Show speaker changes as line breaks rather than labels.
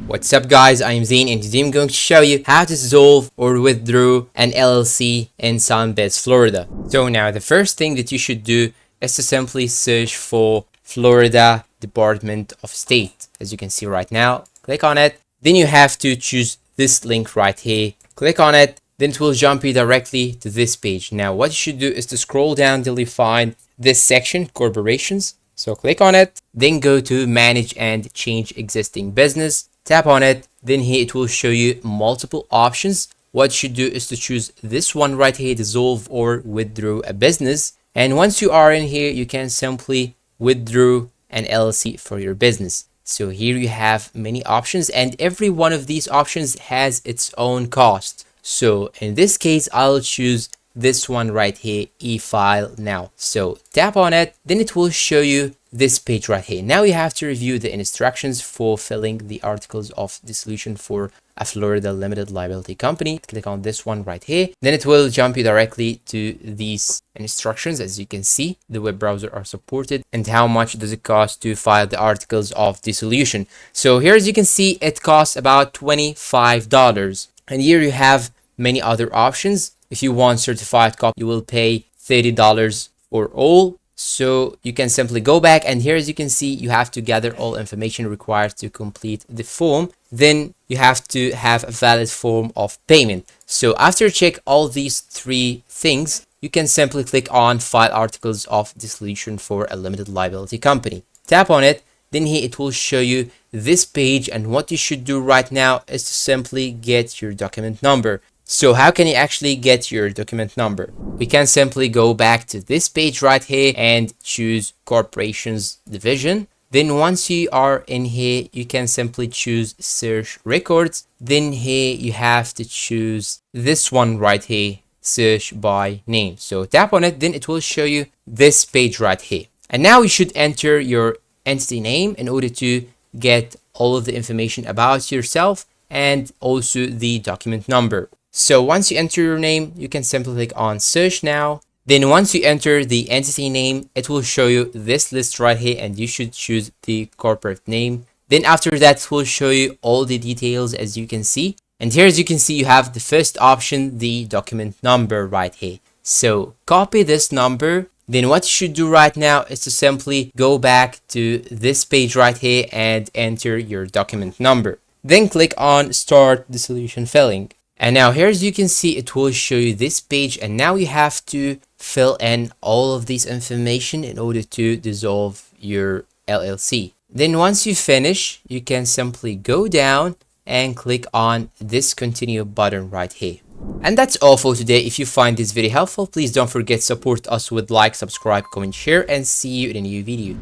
What's up guys, I'm Zain and today I'm going to show you how to dissolve or withdraw an LLC in Sunbiz, Florida. So now the first thing that you should do is to simply search for Florida Department of State. As you can see right now, click on it. Then you have to choose this link right here. Click on it. Then it will jump you directly to this page. Now what you should do is to scroll down till you find this section, corporations. So click on it, then go to manage and change existing business. Tap on it, then here it will show you multiple options. What you should do is to choose this one right here, dissolve or withdraw a business. And once you are in here, you can simply withdraw an LLC for your business. So here you have many options and every one of these options has its own cost. So in this case, I'll choose this one right here, e-file now. So tap on it, then it will show you this page right here. Now you have to review the instructions for filling the articles of dissolution for a Florida limited liability company. Click on this one right here. Then it will jump you directly to these instructions. As you can see, the web browser are supported and how much does it cost to file the articles of dissolution. So here, as you can see, it costs about $25. And here you have many other options. If you want certified copy, you will pay $30 for all. So you can simply go back and here, as you can see, you have to gather all information required to complete the form. Then you have to have a valid form of payment. So after check all these three things, you can simply click on file articles of dissolution for a limited liability company. Tap on it. Then here it will show you this page, and what you should do right now is to simply get your document number. So how can you actually get your document number? We can simply go back to this page right here and choose corporations division. Then once you are in here, you can simply choose search records. Then here you have to choose this one right here, search by name. So tap on it, then it will show you this page right here. And now you should enter your entity name in order to get all of the information about yourself and also the document number. So once you enter your name, you can simply click on search now. Then once you enter the entity name, it will show you this list right here and you should choose the corporate name. Then after that, it will show you all the details as you can see. And here, as you can see, you have the first option, the document number right here. So copy this number. Then what you should do right now is to simply go back to this page right here and enter your document number. Then click on start dissolution filling. And now here, as you can see, it will show you this page, and now you have to fill in all of this information in order to dissolve your LLC. Then once you finish, you can simply go down and click on this continue button right here. And that's all for today. If you find this video helpful, please don't forget to support us with like, subscribe, comment, share, and see you in a new video.